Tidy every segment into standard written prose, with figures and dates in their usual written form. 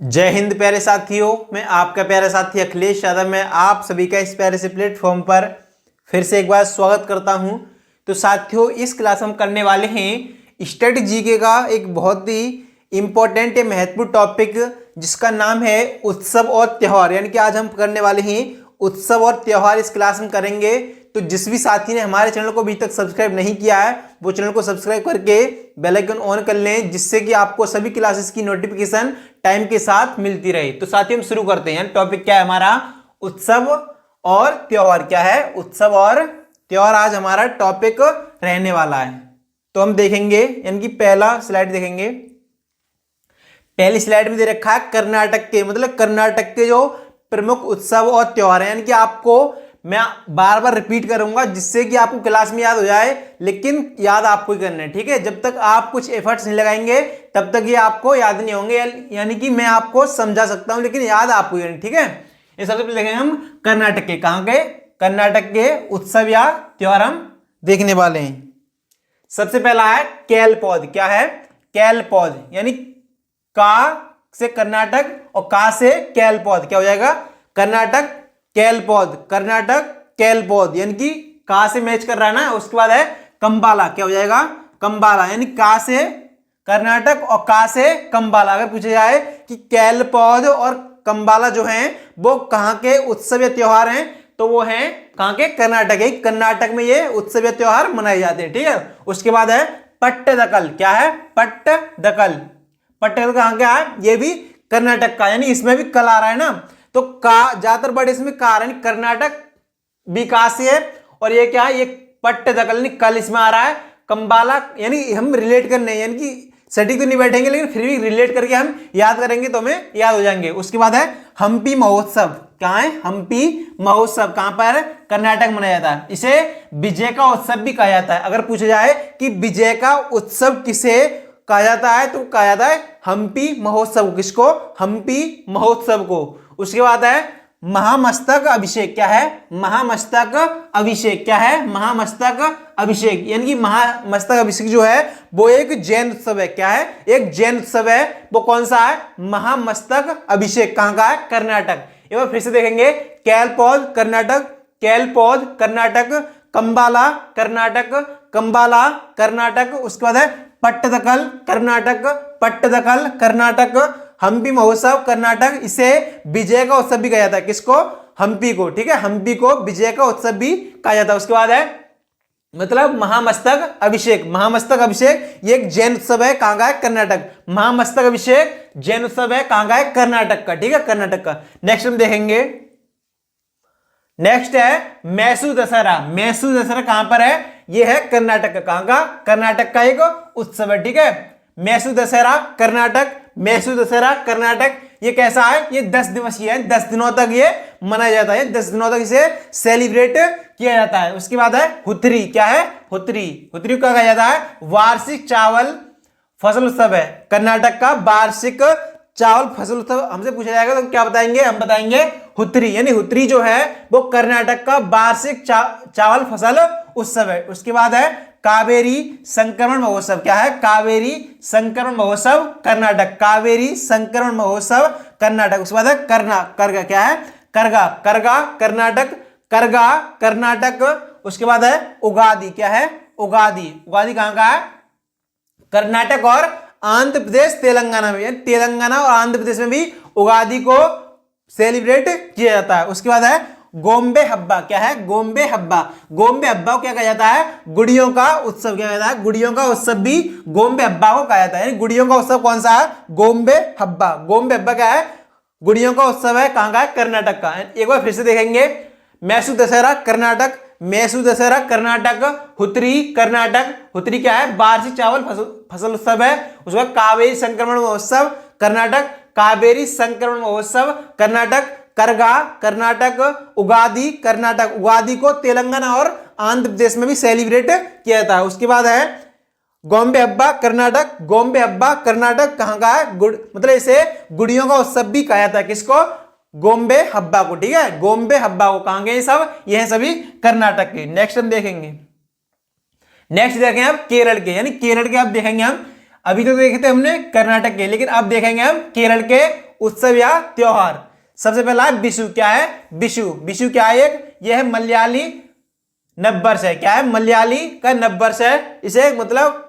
जय हिंद प्यारे साथियों। मैं आपका प्यारा साथी अखिलेश यादव। मैं आप सभी का इस प्यारे से प्लेटफॉर्म पर फिर से एक बार स्वागत करता हूं। तो साथियों, इस क्लास हम करने वाले हैं स्टडी जीके का एक बहुत ही इम्पोर्टेंट या महत्वपूर्ण टॉपिक जिसका नाम है उत्सव और त्यौहार। यानी कि आज हम करने वाले हैं उत्सव और त्यौहार। इस क्लास में करेंगे। तो जिस भी साथी ने हमारे चैनल को अभी तक सब्सक्राइब नहीं किया है वो चैनल को सब्सक्राइब करके बेल आइकन ऑन कर लें, जिससे कि आपको सभी क्लासेस की नोटिफिकेशन टाइम के साथ मिलती रहे। तो साथियों, हम शुरू करते हैं। टॉपिक क्या है हमारा? उत्सव और त्योहार। क्या है? उत्सव और त्योहार आज हमारा टॉपिक रहने वाला है। तो हम देखेंगे, यानी कि पहला स्लाइड देखेंगे। पहली स्लाइड में दे रखा है कर्नाटक के, मतलब कर्नाटक के जो प्रमुख उत्सव और त्योहार हैं। यानी कि आपको मैं बार बार रिपीट करूंगा जिससे कि आपको क्लास में याद हो जाए, लेकिन याद आपको ही करना है, ठीक है। जब तक आप कुछ एफर्ट्स नहीं लगाएंगे तब तक ये आपको याद नहीं होंगे। यानी कि मैं आपको समझा सकता हूं लेकिन याद आपको ही करना, ठीक है। ये सबसे पहले देखेंगे हम कर्नाटक के। कहां के? कर्नाटक के उत्सव या त्योहार हम देखने वाले हैं। सबसे पहला है कैलपौध। क्या है? कैलपौध, यानी का से कर्नाटक और का से कैलपौध। क्या हो जाएगा? कर्नाटक कैलपौध, कर्नाटक कैलपौध, यानी कि का से मैच कर रहा है ना। उसके बाद है कंबाला। क्या हो जाएगा? कंबाला, यानी का से कर्नाटक और का से कंबाला। अगर पूछा जाए कि कैलपौध और कंबाला जो हैं वो कहां के उत्सव या त्योहार हैं, तो वो हैं कहां के? कर्नाटक है। कर्नाटक में ये उत्सव या त्योहार मनाए जाते हैं, ठीक है। उसके बाद है पट्टदकल। क्या है? पट्टदकल। पट्टदकल कहां का है? ये भी कर्नाटक का, यानी इसमें भी कल आ रहा है ना। तो का ज्यादातर बड़े इसमें का आ रहा है, कर्नाटक भी का से है। और ये क्या है? ये पट्टदकल कल इसमें आ रहा है। कंबाला, यानी हम रिलेट करने, यानी कि सटीक तो नहीं बैठेंगे लेकिन फिर भी रिलेट करके हम याद करेंगे तो हमें याद हो जाएंगे। उसके बाद है हम्पी महोत्सव। कहां है? हम्पी महोत्सव कहां पर? कर्नाटक मनाया जाता है। इसे विजय का उत्सव भी कहा जाता है। अगर पूछा जाए कि विजय का उत्सव किसे कहा जाता है तो कहा जाता है हम्पी महोत्सव। किसको? हम्पी महोत्सव को। उसके बाद है महामस्तक अभिषेक। क्या है? महामस्तक अभिषेक। क्या है? महामस्तक अभिषेक, यानी कि महामस्तक अभिषेक जो है वो एक जैन उत्सव है। क्या है? एक जैन उत्सव है। वो कौन सा है? महामस्तक अभिषेक। कहां का है? कर्नाटक। एक बार फिर से देखेंगे। कैलपौध कर्नाटक, कैलपौध कर्नाटक, कंबाला कर्नाटक, कंबाला कर्नाटक। उसके बाद है पट्टदकल कर्नाटक, पट्टदकल कर्नाटक, हम्पी महोत्सव कर्नाटक। इसे विजय का उत्सव भी कहा जाता है। किसको? हम्पी को, ठीक है। हम्पी को विजय का उत्सव भी कहा जाता है। उसके बाद है मतलब महामस्तक अभिषेक। महामस्तक अभिषेक ये एक जैन उत्सव है। कहां का है? कर्नाटक। महामस्तक अभिषेक जैन उत्सव है। कहां का है? कर्नाटक का, ठीक है, कर्नाटक का। नेक्स्ट हम देखेंगे। नेक्स्ट है मैसूर दशहरा। मैसूर दशहरा कहां पर है? यह है कर्नाटक का। कहां का? कर्नाटक का एक उत्सव है, ठीक है। मैसूर दशहरा कर्नाटक, मैसूर दशहरा कर्नाटक। ये कैसा है? ये 10 दिवसीय है। 10 दिनों तक ये मनाया जाता है। 10 दिनों तक इसे सेलिब्रेट किया जाता है। उसके बाद है हुतरी। क्या है? हुतरी। हुतरी का कहा जाता है वार्षिक चावल फसल उत्सव है। कर्नाटक का वार्षिक चावल फसल उत्सव। हमसे पूछा जाएगा तो क्या बताएंगे? हम बताएंगे हुतरी, यानी हुतरी जो है वो कर्नाटक का वार्षिक चावल फसल उत्सव है। उसके बाद है कावेरी संक्रमण महोत्सव। क्या है? कावेरी संक्रमण महोत्सव कर्नाटक, कावेरी संक्रमण महोत्सव कर्नाटक। उसके बाद है करगा। क्या है? करगा, करगा कर्नाटक, करगा कर्नाटक। उसके बाद है उगादी। क्या है? उगादी। उगादी कहां का है? कर्नाटक और आंध्र प्रदेश तेलंगाना में, तेलंगाना और आंध्र प्रदेश में भी उगादी को सेलिब्रेट किया जाता है। उसके बाद है गोम्बे हब्बा। क्या है? गोम्बे हब्बा। गोम्बे हब्बा को क्या कहा जाता है? गुड़ियों का उत्सव। क्या कहता है? गुड़ियों का उत्सव भी गोम्बे हब्बा को कहा जाता है। यानी गुड़ियों का उत्सव कौन सा है? गोम्बे हब्बा। गोम्बे हब्बा क्या है? गुड़ियों का उत्सव है। कहां का है? कर्नाटक का। एक बार फिर से देखेंगे। मैसूर दशहरा कर्नाटक, मैसूर दशहरा कर्नाटक, हुतरी कर्नाटक। हुतरी क्या है? वार्षिक चावल फसल उत्सव है। उसके बाद कावेरी संक्रमण महोत्सव कर्नाटक, कावेरी संक्रमण महोत्सव कर्नाटक, करगा कर्नाटक, उगादी कर्नाटक। उगादी को तेलंगाना और आंध्र प्रदेश में भी सेलिब्रेट किया जाता है। उसके बाद है गोम्बे हब्बा कर्नाटक, गोम्बे हब्बा कर्नाटक कहां का है? मतलब इसे गुड़ियों का उत्सव भी कहा जाता है। किसको? गोम्बे हब्बा को, ठीक है। गोम्बे हब्बा को कहां गए? सब ये सभी कर्नाटक के। नेक्स्ट हम देखेंगे। नेक्स्ट देखेंगे हम केरल के, यानी केरल के अब देखेंगे हम। अभी तो देखे थे हमने कर्नाटक के, लेकिन अब देखेंगे हम केरल के उत्सव या त्योहार। सबसे पहला है विशु। क्या है? विशु। विशु क्या है? यह है मलयाली नववर्ष है। क्या है? मलयाली का नववर्ष है। इसे मतलब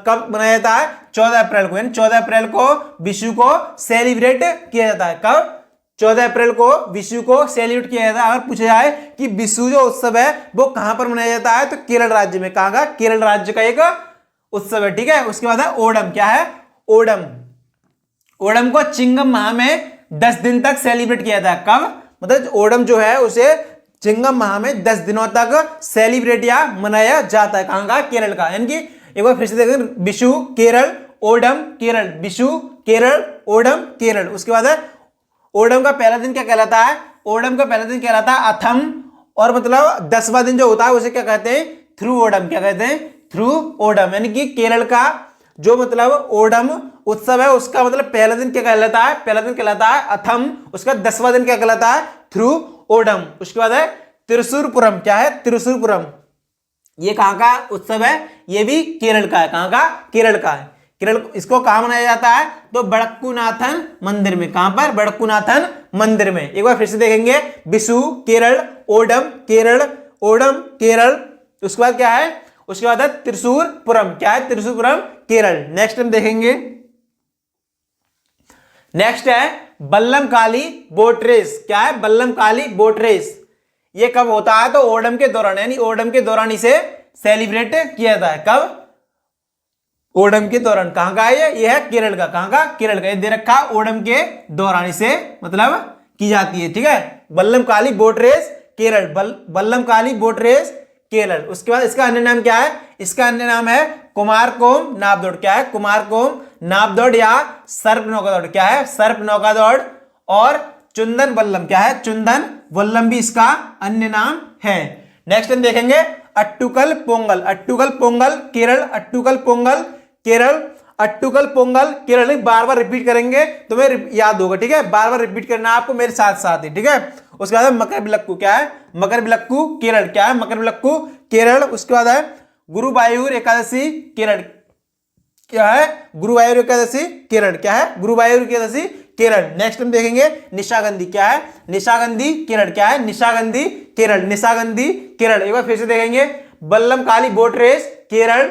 कब मनाया जाता है? 14 अप्रैल को, यानी 14 अप्रैल को विशु को सेलिब्रेट किया जाता है। कब? 14 अप्रैल को विशु को सेलिब्रेट किया जाता है। अगर पूछा जाए कि विशु जो उत्सव है वो कहां पर मनाया जाता है, तो केरल राज्य में। कहां का? केरल राज्य का एक उत्सव है। ठीक है। उसके बाद है ओणम। क्या है? ओणम। ओणम को चिंगम माह में 10 दिन तक सेलिब्रेट किया जाता है। कब? मतलब ओणम जो है उसे चिंगम माह में 10 दिनों तक सेलिब्रेट या मनाया जाता है। कहां का? केरल का। यानी कि एक बार फिर से देखें, विशु केरल, ओणम केरल, विशु केरल, ओणम केरल। उसके बाद है ओणम का पहला दिन क्या कहलाता है? ओणम का पहला दिन कहलाता है अथम, और मतलब 10वां दिन जो होता है उसे क्या कहते हैं? थ्रू ओणम। क्या कहते हैं? थ्रू ओणम। यानी कि केरल का जो मतलब ओणम उत्सव है उसका मतलब पहला दिन क्या कहलाता है? पहला दिन कहलाता है अथम। उसका 10वां दिन क्या कहलाता है? थ्रू ओणम। उसके बाद है त्रिशूरपुरम। क्या है? त्रिशूरपुरम। ये कहां का उत्सव है? ये भी केरल का है। कहां का? केरल का है। केरल। इसको कहां मनाया जाता है? तो बड़क्कूनाथन मंदिर में। कहां पर? बड़क्कूनाथन मंदिर में। एक बार फिर से देखेंगे, विशु केरल, ओणम केरल, ओणम केरल। उसके बाद क्या है? उसके बाद है त्रिशूरपुरम। क्या है? त्रिशूरपुरम केरल। नेक्स्ट हम देखेंगे, नेक्स्ट है बल्लमकाली बोट रेस। क्या है? Vallamkali boat race. ये कब होता है? तो ओणम के दौरान, यानी ओणम के दौरान इसे सेलिब्रेट किया जाता है। कब? ओणम के दौरान। कहां का है ये? है केरल का। कहां का? केरल का। ये दे रखा ओणम के दौरान इसे मतलब की जाती है। ठीक है। Vallamkali boat race Kerala, Vallamkali boat race Kerala. उसके बाद इसका अन्य नाम क्या है? इसका अन्य नाम है कुमारकोम नाव दौड़। क्या है? कुमारकोम नाव दौड़ या सर्प नौका दौड़। क्या है? सर्प नौका दौड़। और चुंदन वल्लम। क्या है? चुंदन वल्लम भी इसका अन्य नाम है। नेक्स्ट हम देखेंगे अट्टुकल पोंगल। अट्टुकल पोंगल केरल, अट्टुकल पोंगल केरल, अट्टुकल पोंगल केरल। बार बार रिपीट करेंगे तुम्हें याद होगा। ठीक है। बार बार रिपीट करना आपको मेरे साथ साथ ही। ठीक है। उसके बाद मकर बिलक्कू। क्या है? मकर बिलक्कू केरल। क्या है? मकर बिलक्कू केरल। उसके बाद है गुरुवायूर एकादशी केरल। क्या है? गुरुवायूर एकादशी केरल। क्या है? गुरुवायूर एकादशी केरल। नेक्स्ट हम देखेंगे निशागंधी। क्या है? निशागंधी केरल। क्या है? निशागंधी केरल, निशागंधी केरल। एक बार फिर से देखेंगे, बल्लमकाली बोट रेस केरल,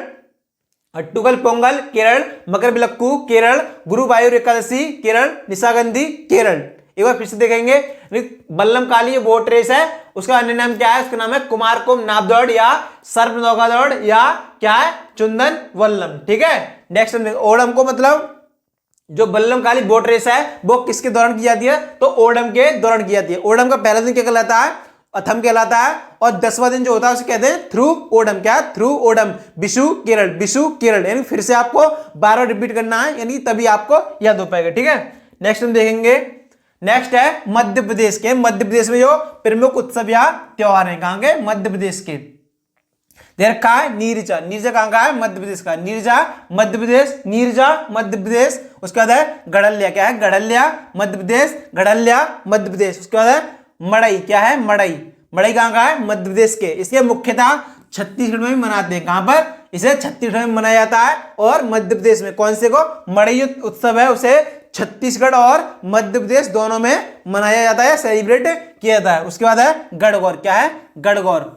अट्टुकल पोंगल केरल, मकर बिलक्कू केरल, गुरुवायूर एकादशी केरल, निशागंधी केरल। एक बार फिर से देखेंगे, बल्लमकाली ये बोट रेस है, उसका अन्य नाम क्या है? उसका नाम है कुमारकोम नाव दौड़ या सर्प नौका दौड़ या क्या है? चुंदन वल्लम। ठीक है। नेक्स्ट ओणम को मतलब जो बल्लमकाली बोट रेस है वो किसके दौरान की जाती है? तो ओणम के दौरान की जाती है। ओणम का पहला दिन क्या कहलाता है? अथम कहलाता है। और 10वां दिन जो होता है उसे कहते हैं थ्रू ओणम। क्या? थ्रू ओणम। विशु केरल, विशु केरल। यानी फिर से आपको बार बार रिपीट करना है, यानी तभी आपको याद हो पाएगा। ठीक है। नेक्स्ट हम देखेंगे, नेक्स्ट है मध्य प्रदेश के। मध्य प्रदेश में जो प्रमुख उत्सव या त्योहार हैं, कहां के? मध्य प्रदेश के। देखा है नीरजा। नीरजा कहां का है? मध्य प्रदेश का। नीरजा मध्य प्रदेश, नीरजा मध्य प्रदेश। उसके बाद है गड़ल्या। क्या है? गड़ल्या मध्य प्रदेश, गड़ल्या मध्य प्रदेश। उसके बाद है मड़ई। क्या है? मड़ई। मड़ई कहां का है? मध्य प्रदेश के। इसके मुख्यतः छत्तीसगढ़ में भी मनाते हैं। कहां पर? इसे छत्तीसगढ़ में मनाया जाता है। और मध्य प्रदेश में कौन से को? मड़ई उत्सव है, उसे छत्तीसगढ़ और मध्य प्रदेश दोनों में मनाया जाता है, सेलिब्रेट किया जाता है। उसके बाद है गणगौर। क्या है? गणगौर।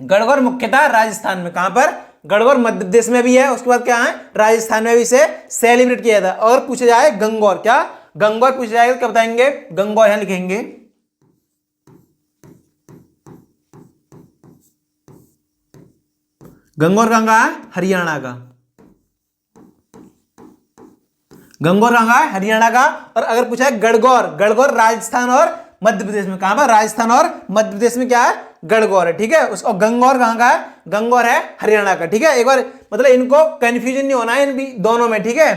गणगौर मुख्यतः राजस्थान में। कहां पर? गणगौर मध्य प्रदेश में भी है। उसके बाद क्या है? राजस्थान में भी इसे सेलिब्रेट किया जाता है। और पूछा जाए गंगौर। क्या? गंगौर पूछा जाएगा तो क्या बताएंगे? गंगौर यहां लिखेंगे। गंगौर कहां का है? हरियाणा का। गंगौर कहां का है? हरियाणा का। और अगर पूछा है गणगौर, गणगौर राजस्थान और मध्य प्रदेश में। कहां पर? राजस्थान और मध्य प्रदेश में क्या है? गणगौर है। ठीक है। और गंगौर कहां का है? गंगौर है हरियाणा का। ठीक है। एक बार मतलब इनको कंफ्यूजन नहीं होना है इन दोनों में। ठीक है।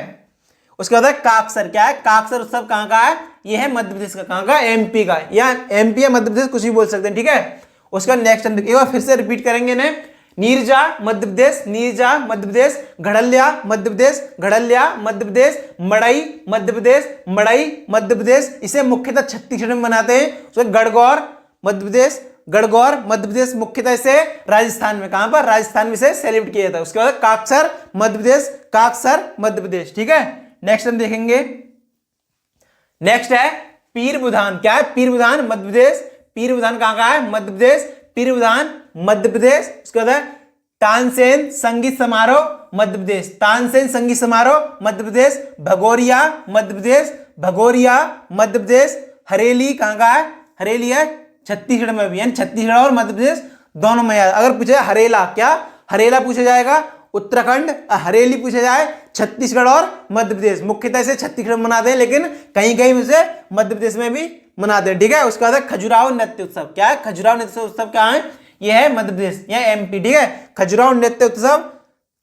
उसके बाद है काकसर। क्या है? काकसर उत्सव कहां का है? ये है मध्य प्रदेश का। कहां का? एमपी का, या एमपी या मध्य प्रदेश कुछ भी बोल सकते हैं। ठीक है। उसका नेक्स्ट एक बार फिर से रिपीट करेंगे ने, नीरजा मध्य प्रदेश, नीरजा मध्य प्रदेश, घड़ल्या मध्य प्रदेश, घड़ल्या मध्य प्रदेश, मड़ई मध्य प्रदेश, मड़ई मध्य प्रदेश। इसे मुख्यतः छत्तीसगढ़ में मनाते हैं। उसके गणगौर मध्य प्रदेश, गणगौर मध्य प्रदेश मुख्यतः इसे राजस्थान में। कहां पर? राजस्थान में इसे सेलिब्रेट किया जाता है। उसके बाद काकसर मध्य प्रदेश, काकसर मध्य प्रदेश। ठीक है। नेक्स्ट हम देखेंगे, नेक्स्ट है पीर बुधान। क्या है? पीर बुधान मध्य प्रदेश। पीर बुधान कहाँ का है? मध्य प्रदेश। पीर बुधान मध्य प्रदेश। उसके बाद है तानसेन संगीत समारोह मध्य प्रदेश। तानसेन संगीत समारोह मध्य प्रदेश। भगोरिया मध्य प्रदेश। भगोरिया मध्य प्रदेश। हरेली कहाँ का है? हरेली है छत्तीसगढ़ में भी, यानी छत्तीसगढ़ और मध्य प्रदेश दोनों में। अगर पूछे हरेला, क्या हरेला पूछा जाएगा उत्तराखंड, हरेली पूछा जाए छत्तीसगढ़ और मध्य प्रदेश। मुख्यतः से छत्तीसगढ़ में मनाते हैं, लेकिन कहीं कहीं में से मध्य प्रदेश में भी मनाते हैं। ठीक है, उसके बाद खजुराहो नृत्य उत्सव। क्या है? खजुराहो नृत्य उत्सव क्या है? यह है मध्य प्रदेश या एमपी। ठीक है, खजुराहो नृत्य उत्सव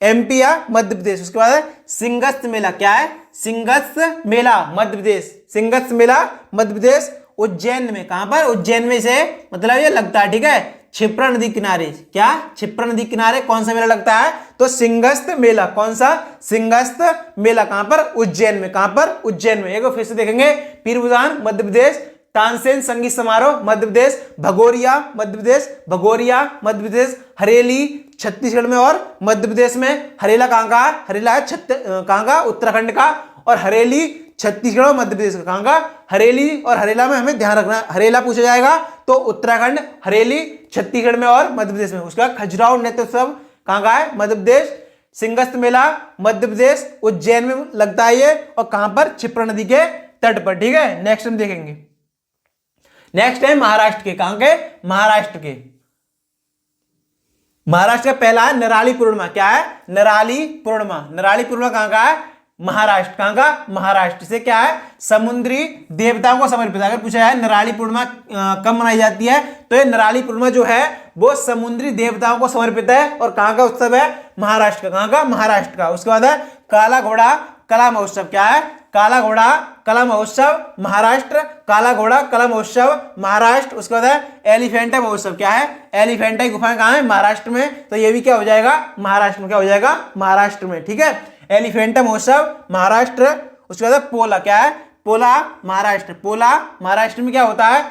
एमपी या मध्य प्रदेश। उसके बाद सिंगस्त मेला। क्या है? सिंगस्त मेला मध्य प्रदेश। सिंगस्त मेला मध्य प्रदेश। उज्जैन में, कहां पर? उज्जैन में से मतलब ये लगता है। ठीक है, क्षिप्रा नदी किनारे। क्या? क्षिप्रा नदी किनारे कौन सा मेला लगता है? तो सिंगस्त मेला। कौन सा? सिंगस्त मेला। कहां पर? उज्जैन में। कहां पर? उज्जैन में। एक बार फिर से देखेंगे, पीर बुधान मध्य प्रदेश, तानसेन संगीत समारोह मध्य प्रदेश, भगोरिया मध्य प्रदेश, भगोरिया मध्य प्रदेश, हरेली छत्तीसगढ़ में और मध्य प्रदेश में। हरेला कहां का? हरेला है कहां का? उत्तराखंड का। और हरेली छत्तीसगढ़ और मध्य प्रदेश का। कहां का? हरेली और हरेला में हमें ध्यान रखना, हरेला पूछा जाएगा तो उत्तराखंड, हरेली छत्तीसगढ़ में और मध्य प्रदेश में। उसका खजुराहो नृत्य उत्सव कहां का है? मध्य प्रदेश। सिंगस्त मेला मध्य प्रदेश, उज्जैन में लगता है ये। और कहां पर? क्षिप्रा नदी के तट पर। ठीक है, नेक्स्ट हम देखेंगे। नेक्स्ट है महाराष्ट्र के। कहां के? महाराष्ट्र के। महाराष्ट्र का पहला है नराली पूर्णिमा। क्या है? नराली पूर्णिमा। नराली पूर्णिमा कहां का है? महाराष्ट्र। कहां का? महाराष्ट्र से। क्या है? समुद्री देवताओं को समर्पित। अगर पूछा जाए नराली पूर्णिमा कब मनाई जाती है, तो ये नराली पूर्णिमा जो है वो समुद्री देवताओं को समर्पित है। और कहां का उत्सव है? महाराष्ट्र का। कहां का? महाराष्ट्र का। उसके बाद है काला घोड़ा कला महोत्सव। क्या है? काला घोड़ा कला महोत्सव महाराष्ट्र। काला घोड़ा कला महोत्सव महाराष्ट्र। उसके बाद है एलिफेंटा महोत्सव। क्या है? एलिफेंटा की गुफाएं कहां है? महाराष्ट्र में। तो ये भी क्या हो जाएगा? महाराष्ट्र में। क्या हो जाएगा? महाराष्ट्र में। ठीक है, एलिफेंटा महोत्सव महाराष्ट्र। उसके बाद पोला। क्या है? पोला महाराष्ट्र। पोला महाराष्ट्र में क्या होता है?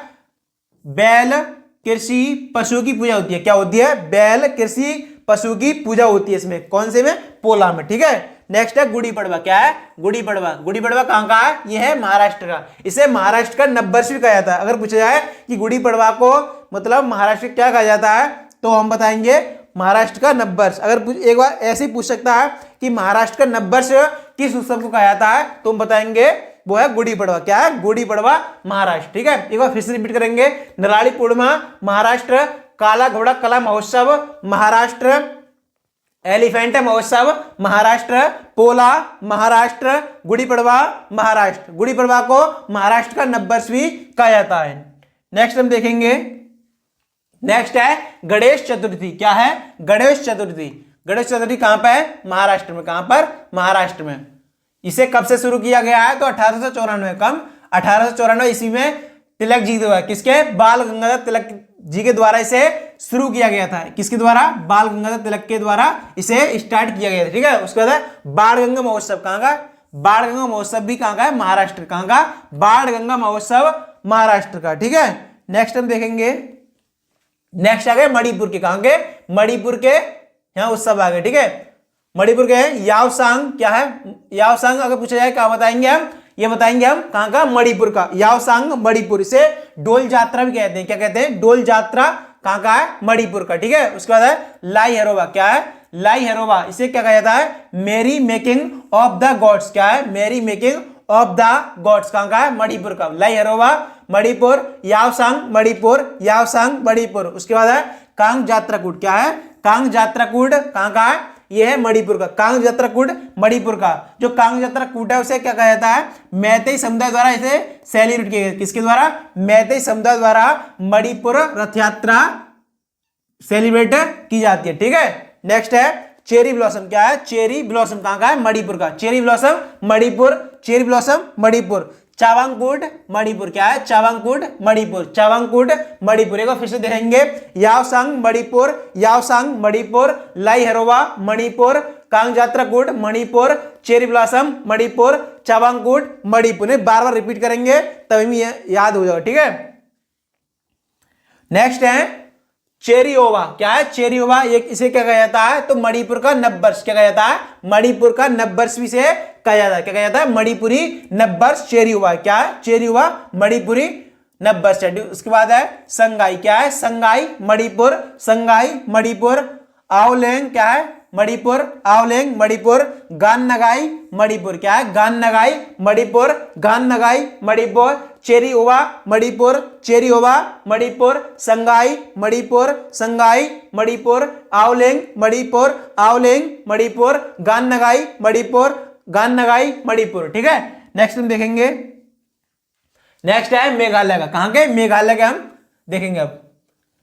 बैल कृषि पशु की पूजा होती है। क्या होती है? बैल कृषि पशु की पूजा होती है इसमें। कौन से में? पोला में। ठीक है, नेक्स्ट है गुड़ी पड़वा। क्या है? गुड़ी पड़वा। गुड़ी पड़वा कहां का है? यह है महाराष्ट्र का। इसे महाराष्ट्र का नववर्ष भी कहा जाता है। अगर पूछा जाए कि गुड़ी पड़वा को मतलब महाराष्ट्र क्या कहा जाता है, तो हम बताएंगे महाराष्ट्र का नववर्ष। अगर एक बार ऐसे ही पूछ सकता है कि महाराष्ट्र का नववर्ष किस उत्सव को कहा जाता है, तो हम बताएंगे वो है गुड़ी पड़वा। क्या है? गुड़ी पड़वा महाराष्ट्र। ठीक है, एक बार फिर से रिपीट करेंगे। नराली पूर्णिमा महाराष्ट्र, काला घोड़ा कला महोत्सव महाराष्ट्र, एलिफेंटा महोत्सव महाराष्ट्र, पोला महाराष्ट्र, गुड़ी पड़वा महाराष्ट्र। गुड़ी पड़वा को महाराष्ट्र का नववर्ष भी कहा जाता है। नेक्स्ट हम देखेंगे, नेक्स्ट है गणेश चतुर्थी। क्या है? गणेश चतुर्थी। गणेश चतुर्थी कहां पर है? महाराष्ट्र में। कहां पर? महाराष्ट्र में। इसे कब से शुरू किया गया है? तो 1894। कम 1894 ईस्वी में तिलक जी द्वारा, किसके? बाल गंगाधर तिलक जी के द्वारा इसे शुरू किया गया था। किसके द्वारा? बाल गंगाधर तिलक के द्वारा इसे स्टार्ट किया गया था। ठीक है, उसके बाद बाण गंगा महोत्सव कहां का? बाण गंगा महोत्सव भी कहां का है? महाराष्ट्र। कहां का? बाण गंगा महोत्सव महाराष्ट्र का। ठीक है, नेक्स्ट हम देखेंगे, नेक्स्ट आ गए मणिपुर के। कहां के? मणिपुर के यहाँ उत्सव आ गए। ठीक है, मणिपुर के हैं यावसांग। क्या है? यावसांग अगर पूछा जाए क्या बताएंगे हम? ये बताएंगे हम कहां का? मणिपुर का। यावसांग मणिपुर। इसे डोल यात्रा भी कहते हैं। क्या कहते हैं? डोल यात्रा। कहां का है? मणिपुर का। ठीक है, उसके बाद है लाई हरोबा। क्या है? लाई हरोबा। इसे क्या कहा जाता है? मेरी मेकिंग ऑफ द गॉड्स। क्या है? मेरी मेकिंग ऑफ द गॉड्स। कहां का है? मणिपुर का। लाई हरोबा मणिपुर, यावसांग मणिपुर, यावसांग मणिपुर। उसके बाद है कांग जात्राकूट। क्या है? कांग जात्राकूट कहां का है? यह है मणिपुर का। कांग जात्राकूट मणिपुर का। जो कांग जात्राकूट है उसे क्या कहा जाता है? मैतेई समुदाय द्वारा इसे सेलिब्रेट किया गया। किसके द्वारा? मैतेई समुदाय द्वारा मणिपुर रथ यात्रा सेलिब्रेट की जाती है। ठीक है, नेक्स्ट है चेरी ब्लॉसम। क्या है? चेरी ब्लॉसम कहां का है? मणिपुर का। Cherry blossom Manipur, cherry blossom Manipur. Chavangkut Manipur. क्या है? चावांगकूट मणिपुर, चावांगकूट मणिपुर। एक बार फिर से देखेंगे, यावसांग मणिपुर, यावसांग मणिपुर, लाई हरोबा मणिपुर, कांग जात्राकूट मणिपुर, चेरी ब्लॉसम मणिपुर, चावांगकूट मणिपुर। बार बार रिपीट करेंगे तभी याद हो जाएगा। ठीक है, नेक्स्ट है चेरिओवा। क्या है? चेरिओवा। ये इसे क्या कहा जाता है? तो मणिपुर का नववर्ष। क्या कहा जाता है? मणिपुर का नववर्ष भी से कहा जाता है। क्या कहा जाता है? मणिपुरी नववर्ष चेरिओवा। क्या है? चेरिओवा मणिपुरी नववर्ष है। उसके बाद है संगाई। क्या है? संगाई मणिपुर। संगाई मणिपुर। आवलेंग। क्या है? मणिपुर। आवलेंग मणिपुर। गाननगाई मणिपुर। क्या है? गाननगाई मणिपुर। गाननगाई मणिपुर। चेरिओवा मणिपुर। चेरिओवा मणिपुर। संगाई मणिपुर। संगाई मणिपुर। आवलेंग मणिपुर। आवलेंग मणिपुर। गाननगाई मणिपुर। गाननगाई मणिपुर। ठीक है, नेक्स्ट हम देखेंगे। नेक्स्ट है मेघालय का। कहां के? मेघालय के हम देखेंगे अब।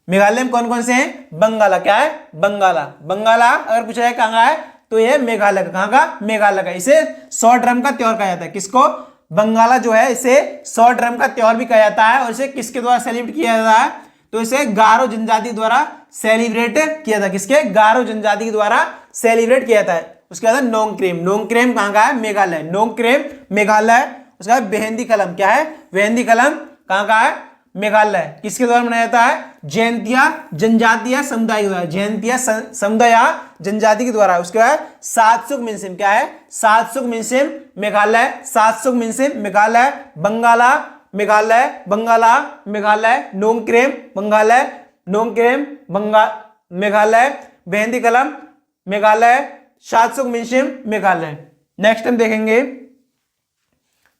मेघालय में कौन कौन से हैं? बंगाला। क्या है? बंगाला। बंगाला अगर पूछा जाए कहां है तो यह मेघालय का। कहां का? मेघालय का। इसे 100 ड्रम का त्योहार कहा जाता है। किसको? बंगाला जो है इसे 100 ड्रम का त्योहार भी कहा जाता है। और इसे किसके द्वारा सेलिब्रेट किया जाता है? तो इसे गारो जनजाति द्वारा सेलिब्रेट किया जाता है। किसके? गारो जनजाति द्वारा सेलिब्रेट किया जाता है। उसके बाद नोंगक्रेम। नोंगक्रेम कहां का है? मेघालय। नोंगक्रेम मेघालय। उसके बाद बेहंदी कलम। क्या है? बेहंदी कलम कहां का है? मेघालय। किसके द्वारा मनाया जाता है? जयंतिया जनजातीय समुदाय के द्वारा। जयंतिया समुदाय जनजाति के द्वारा। उसके बाद सातसुक मिनसिम। क्या है? सातसुक मिनसिम मेघालय। सातसुक मिनसिम मेघालय। बंगाला मेघालय। बंगाला मेघालय। नोंगक्रेम बंगालय। नोंगक्रेम मेघालय। बेहंदी कलम मेघालय। सातसुक मिनसिम मेघालय। नेक्स्ट हम देखेंगे।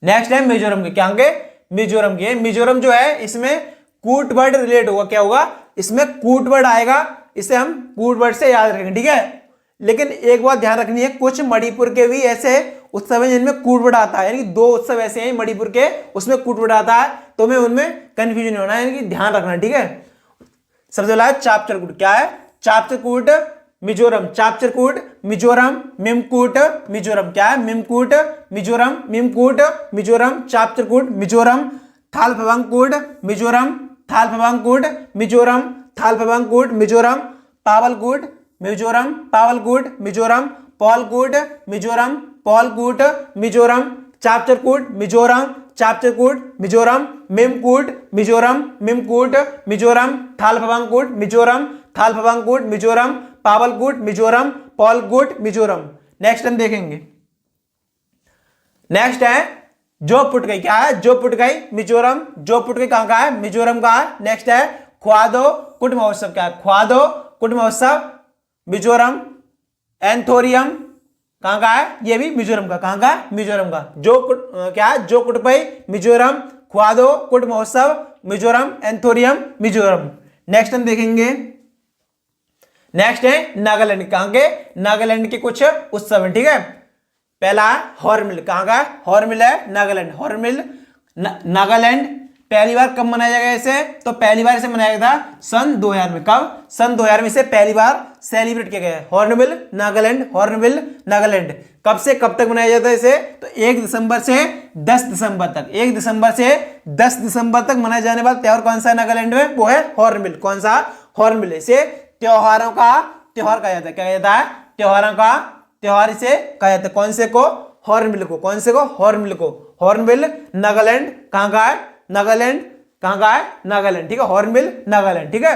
नेक्स्ट है मिजोरम के। क्या होंगे? मिजोरम के। मिजोरम जो है इसमें कूट वर्ड रिलेट होगा। क्या होगा? इसमें कूट वर्ड आएगा। इसे हम कूट वर्ड से याद रखेंगे। ठीक है, लेकिन एक बात ध्यान रखनी है, कुछ मणिपुर के भी ऐसे उत्सव हैं जिनमें कूट वर्ड आता है। यानी कि 2 उत्सव ऐसे हैं मणिपुर के, उसमें कूट वर्ड आता है। तो हमें उनमें कंफ्यूजन नहीं होना है, यानी कि ध्यान रखना है। ठीक है, सबसे पहला है चापचरकूट। क्या है? चापचरकूट मिजोरम। चापचरकूट मिजोरम। मिमकूट मिजोरम। क्या है? मिमकूट मिजोरम। मिमकूट मिजोरम। चापचरकूट मिजोरम। थालफवांगकूट मिजोरम। थालफवांगकूट मिजोरम। थालफवांगकूट मिजोरम। पावलकूट मिजोरम। पावलकूट मिजोरम। पॉलकूट मिजोरम। पॉलकूट मिजोरम। चापचरकूट मिजोरम। चापचरकूट मिजोरम। मिमकूट मिजोरम। मिमकूट मिजोरम। थालफवांगकूट मिजोरम। थालफवांगकूट मिजोरम। पावलकूट मिजोरम। पॉलकूट मिजोरम। नेक्स्ट हम देखेंगे। नेक्स्ट है जोपुटकई। क्या है? जोपुटकई मिजोरम। जोपुटकई कहां का है? मिजोरम का है। नेक्स्ट है ख्वादो कुट महोत्सव। क्या है? ख्वादो कुट महोत्सव मिजोरम। एंथोरियम कहां का है? ये भी मिजोरम का। कहां का? मिजोरम का। क्या है? जोकुटपई मिजोरम। ख्वादो कुट महोत्सव मिजोरम। एंथोरियम मिजोरम। नेक्स्ट हम देखेंगे। नेक्स्ट है नागालैंड। कहां के? नागालैंड के कुछ उत्सव हैं। ठीक है, पहला है हॉर्नबिल। कहां का? हॉर्नबिल है नागालैंड। हॉर्नबिल नागालैंड। पहली बार कब मनाया गया इसे? तो पहली बार इसे मनाया गया था सन 2000 में। कब? सन 2000 में इसे पहली बार सेलिब्रेट किया गया है। हॉर्नबिल नागालैंड। हॉर्नबिल नागालैंड। कब से कब तक मनाया जाता है इसे? तो 1 दिसंबर से 10 दिसंबर तक। 1 दिसंबर से 10 दिसंबर तक मनाया जाने वाला त्योहार कौन सा है नागालैंड में? वो है हॉर्नबिल। कौन सा? हॉर्नबिल। इसे त्योहारों का त्योहार कहा जाता है। क्या कहता है? त्योहारों का त्योहार इसे कहा जाता है। कौन से को? हॉर्नबिल को। कौन से को? हॉर्नबिल को। हॉर्नबिल नागालैंड। कहां का है? नागालैंड। कहां का है? नागालैंड। ठीक है, हॉर्नबिल नागालैंड। ठीक है,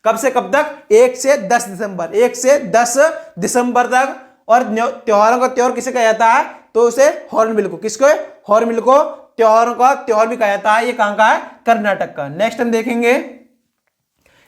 कब से कब तक? 1 से 10 दिसंबर। 1 से 10 दिसंबर तक। और त्योहारों का त्योहार किसे कहा जाता है? तो उसे हॉर्नबिल को। किसको? हॉर्नबिल को त्योहारों का त्योहार भी कहा जाता है। ये कहां का है? कर्नाटक का। नेक्स्ट हम देखेंगे।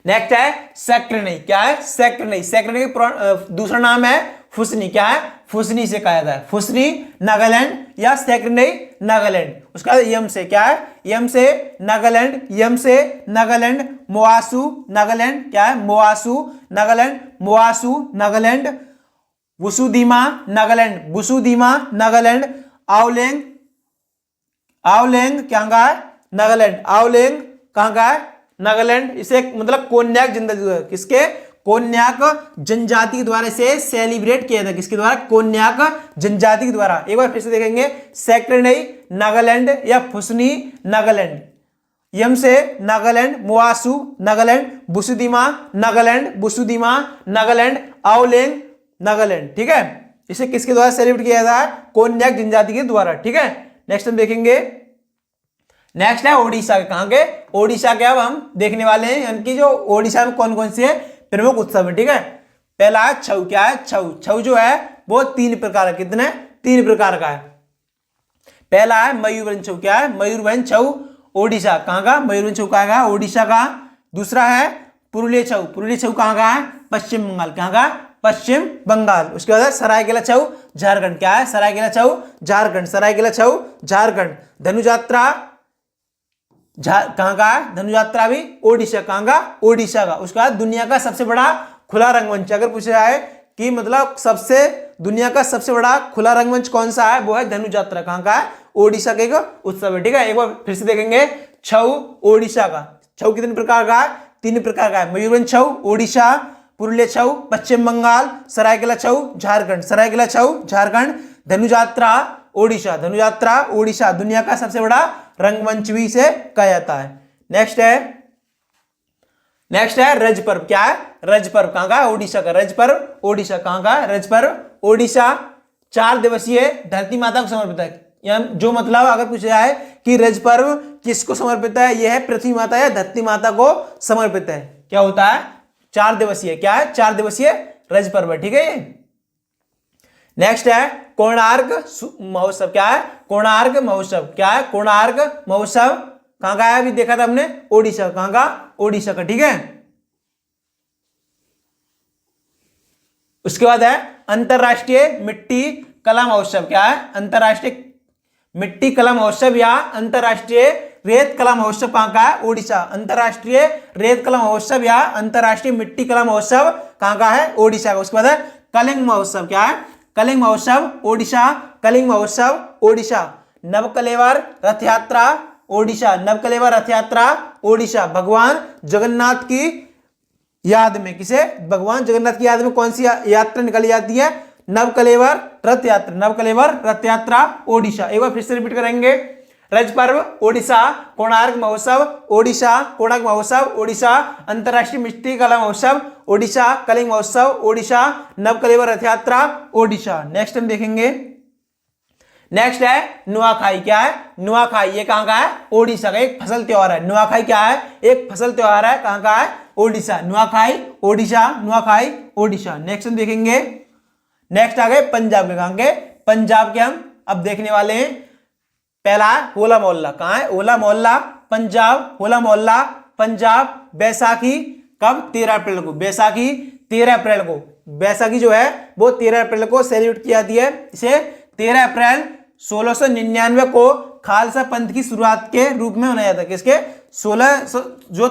नेक्स्ट है सैक्रेनई। क्या है? सैक्रेनई। सैक्रेनई का दूसरा नाम है फुसनी। क्या है? फुसनी से कहा जाता है। फुसनी नागालैंड या सैक्रेनई नागालैंड। उसका यम से। क्या है? यम से नागालैंड। यम से नागालैंड। मोआसू नागालैंड। क्या है? मोआसू नागालैंड। मोआसू नागालैंड। वसुदीमा नागालैंड। वसुदीमा नागालैंड। आवलेंग। आवलेंग कहां का है? नागालैंड। आवलेंग कहां का है? नागालैंड। इसे मतलब कोन्याक जनजाति। किसके? कोन्याक जनजाति के द्वारा इसे सेलिब्रेट किया था। किसके द्वारा? कोन्याक जनजाति के द्वारा। एक बार फिर से देखेंगे। सैक्रेनई नागालैंड या फुसनी नागालैंड। यम से नागालैंड। मोआसू नागालैंड। बुसुदीमा नागालैंड। बुसुदीमा नागालैंड। आवलेंग नागालैंड। ठीक है, इसे किसके द्वारा सेलिब्रेट किया जाता है? कोन्याक जनजाति के द्वारा। ठीक है, नेक्स्ट हम देखेंगे। नेक्स्ट है ओडिशा के, कहाँ के? ओडिशा के अब हम देखने वाले हैं, यानी कि जो ओडिशा में कौन कौन से प्रमुख उत्सव है, ठीक है। पहला है छऊ। क्या है? छऊ। छऊ जो है वो 3 प्रकार का, कितने? 3 प्रकार का है। पहला है मयूरभंज छऊ। क्या है? मयूरभंज छऊ, ओडिशा। कहाँ का? मयूरभंज छऊ कहाँ का? ओडिशा का। दूसरा है पुरुलिया छऊ। पुरुलिया छऊ कहाँ का है? पश्चिम बंगाल। कहाँ का? पश्चिम बंगाल। उसके बाद सरायकेला छऊ, झारखंड। क्या है? सरायकेला छऊ, झारखंड। सरायकेला छऊ, झारखंड। धनुयात्रा कहाँ का है? धनुयात्रा भी ओडिशा। कहाँ का? ओडिशा का। उसके बाद दुनिया का सबसे बड़ा खुला रंगमंच, अगर पूछा जाए कि मतलब दुनिया का सबसे बड़ा खुला रंगमंच कौन सा है, वो है धनुयात्रा। कहाँ का है? ओडिशा के एक उत्सव है, ठीक है। एक बार फिर से देखेंगे, छऊ ओडिशा का। छऊ कितने प्रकार का है? 3 प्रकार का है। मयूरभंज छऊ ओडिशा, पुरुलिया छऊ पश्चिम बंगाल, सरायकेला छऊ झारखंड। सरायकेला छऊ झारखंड। धनुयात्रा ओडिशा। धनुयात्रा ओडिशा दुनिया का सबसे बड़ा रंगमंच भी से कहा जाता है। नेक्स्ट है रज पर्व। क्या है? रज पर्व कहाँ का? ओडिशा का। रज पर्व ओडिशा। कहाँ का? रज पर्व ओडिशा। 4 दिवसीय धरती माता को समर्पित है। जो मतलब अगर पूछा जाए कि रज पर्व किसको समर्पित है, यह है पृथ्वी माता या धरती माता को समर्पित है। क्या होता है? 4 दिवसीय। क्या है? 4 दिवसीय रज पर्व है, ठीक है। नेक्स्ट है कोणार्क महोत्सव। क्या है? कोणार्क महोत्सव। क्या है? कोणार्क महोत्सव कहाँ का है? अभी देखा था हमने, ओडिशा। कहाँ का? ओडिशा का, ठीक है। उसके बाद है अंतरराष्ट्रीय मिट्टी कला महोत्सव। क्या है? अंतरराष्ट्रीय मिट्टी कला महोत्सव या अंतरराष्ट्रीय रेत कला महोत्सव कहाँ का है? ओडिशा। अंतरराष्ट्रीय रेत कला महोत्सव या अंतरराष्ट्रीय मिट्टी कला महोत्सव कहाँ का है? ओडिशा का। उसके बाद है कलिंग महोत्सव। क्या है? कलिंग महोत्सव ओडिशा। कलिंग महोत्सव ओडिशा। नवकलेवर रथ यात्रा ओडिशा। नवकलेवर रथ यात्रा ओडिशा। भगवान जगन्नाथ की याद में, किसे? भगवान जगन्नाथ की याद में कौन सी यात्रा निकाली जाती है? नवकलेवर रथ यात्रा। नवकलेवर रथ यात्रा ओडिशा। एक बार फिर से रिपीट करेंगे, रज पर्व ओडिशा, कोणार्क महोत्सव ओडिशा, कोणार्क महोत्सव ओडिशा, अंतरराष्ट्रीय मिट्टी कला महोत्सव ओडिशा, कलिंग महोत्सव ओडिशा, नवकलेवर रथ यात्रा ओडिशा। नेक्स्ट हम देखेंगे, नेक्स्ट है नुआखाई। क्या है? नुआखाई ये कहाँ का है? ओडिशा का एक फसल त्योहार है। नुआखाई क्या है? एक फसल त्योहार है। कहाँ का है? ओडिशा। नुआखाई ओडिशा। नुआखाई ओडिशा। नेक्स्ट हम देखेंगे, नेक्स्ट आ गए पंजाब के। कहाँ के? पंजाब के हम अब देखने वाले हैं। पहला है होला मोहल्ला। कहाँ है? होला मोहल्ला पंजाब। होला मोहल्ला पंजाब। बैसाखी कब? 13 अप्रैल को। बैसाखी 13 अप्रैल को। बैसाखी जो है वो 13 अप्रैल को सेलिब्रेट की जाती है। इसे 13 अप्रैल 1699 को खालसा पंथ की शुरुआत के रूप में मनाया जाता है। किसके?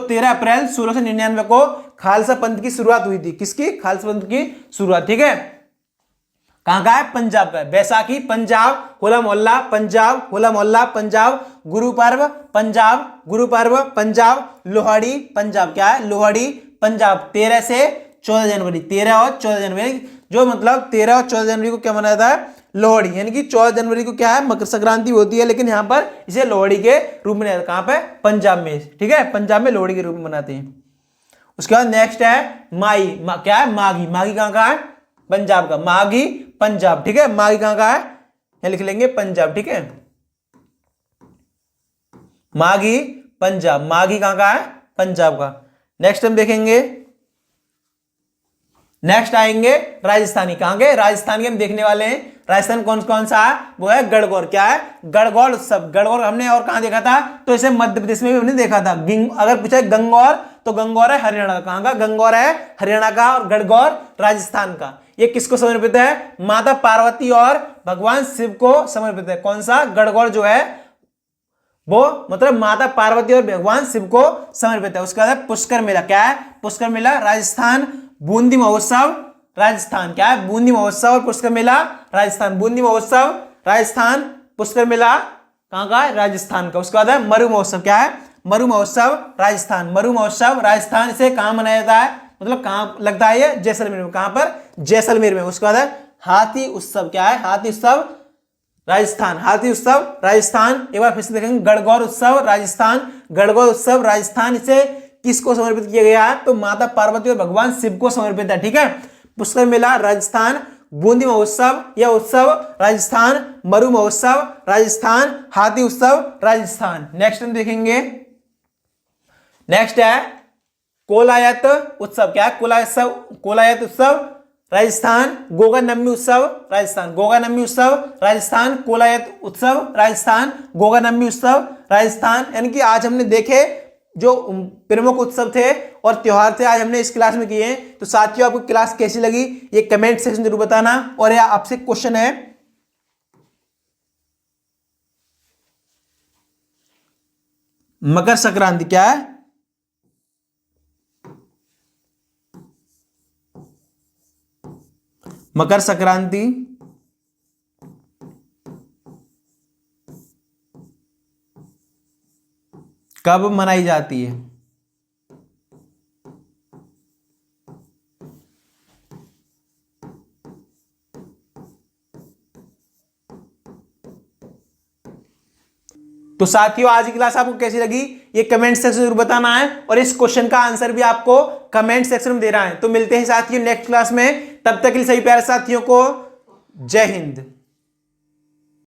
13 अप्रैल 1699 को खालसा पंथ की शुरुआत हुई थी। किसकी? खालसा पंथ की शुरुआत, ठीक है। कहाँ का है? पंजाब का है। बैसाखी पंजाब, होला मोहल्ला पंजाब, होला मोहल्ला पंजाब, गुरु पर्व पंजाब, गुरु पर्व पंजाब, लोहड़ी पंजाब। क्या है? लोहड़ी पंजाब। 13 से 14 जनवरी, 13 और 14 जनवरी, जो मतलब 13 और 14 जनवरी को क्या मनाया जाता है? लोहड़ी। यानी कि 14 जनवरी को क्या है? मकर संक्रांति होती है, लेकिन यहाँ पर इसे लोहड़ी के रूप में, कहाँ पे? पंजाब में, ठीक है। पंजाब में लोहड़ी के रूप में मनाते हैं। उसके बाद नेक्स्ट है माई। क्या है? माघी। माघी कहाँ का है? पंजाब का। माघी पंजाब, ठीक है। माघी कहाँ का है? यहाँ लिख लेंगे पंजाब, ठीक है। माघी पंजाब। माघी कहाँ का है? पंजाब का। नेक्स्ट हम देखेंगे, नेक्स्ट आएंगे राजस्थानी। कहाँ के? राजस्थान के हम देखने वाले हैं। राजस्थान कौन कौन सा है? वो है गणगौर। क्या है? गणगौर उत्सव। गणगौर हमने और कहाँ देखा था? तो इसे मध्य प्रदेश में भी हमने देखा था। अगर पूछा गंगौर, तो गंगौर है हरियाणा का। कहाँ का? गंगौर है हरियाणा का। और गणगौर राजस्थान का। ये किसको समर्पित है? माता पार्वती और भगवान शिव को समर्पित है। कौन सा? गणगौर जो है वो मतलब माता पार्वती और भगवान शिव को समर्पित है। उसके बाद पुष्कर मेला। क्या है? पुष्कर मेला राजस्थान। बूंदी महोत्सव राजस्थान। क्या है? बूंदी महोत्सव और पुष्कर मेला राजस्थान। बूंदी महोत्सव राजस्थान, पुष्कर मेला कहाँ का है? राजस्थान का। उसके बाद है मरु महोत्सव। क्या है? मरु महोत्सव राजस्थान। मरु महोत्सव राजस्थान। इसे कहाँ मनाया जाता है? मतलब कहाँ लगता है ये? जैसलमेर में। कहाँ पर? जैसलमेर में। उसके बाद है हाथी उत्सव। क्या है? हाथी उत्सव राजस्थान। हाथी उत्सव राजस्थान। एक बार फिर से देखेंगे, गणगौर उत्सव राजस्थान। गणगौर उत्सव राजस्थान। इसे किसको समर्पित किया गया है? तो माता पार्वती और भगवान शिव को समर्पित है, ठीक है। पुष्कर मेला राजस्थान। बूंदी महोत्सव या उत्सव राजस्थान, मरु महोत्सव राजस्थान, हाथी उत्सव राजस्थान। नेक्स्ट हम देखेंगे, नेक्स्ट है कोलायत उत्सव। क्या है? कोलायत उत्सव राजस्थान, गोगा नम्मी उत्सव राजस्थान, गोगा नम्मी उत्सव राजस्थान, कोलायत उत्सव राजस्थान, गोगा नम्मी उत्सव राजस्थान। यानी कि आज हमने देखे जो प्रमुख उत्सव थे और त्योहार थे, आज हमने इस क्लास में किए। तो साथियों आपको क्लास कैसी लगी ये कमेंट सेक्शन जरूर बताना। और यह आपसे क्वेश्चन है, मकर संक्रांति क्या है? मकर संक्रांति कब मनाई जाती है? तो साथियों आज की क्लास आपको कैसी लगी ये कमेंट सेक्शन जरूर बताना है और इस क्वेश्चन का आंसर भी आपको कमेंट सेक्शन में देना है। तो मिलते हैं साथियों नेक्स्ट क्लास में, तब तक के लिए सभी प्यारे साथियों को जय हिंद।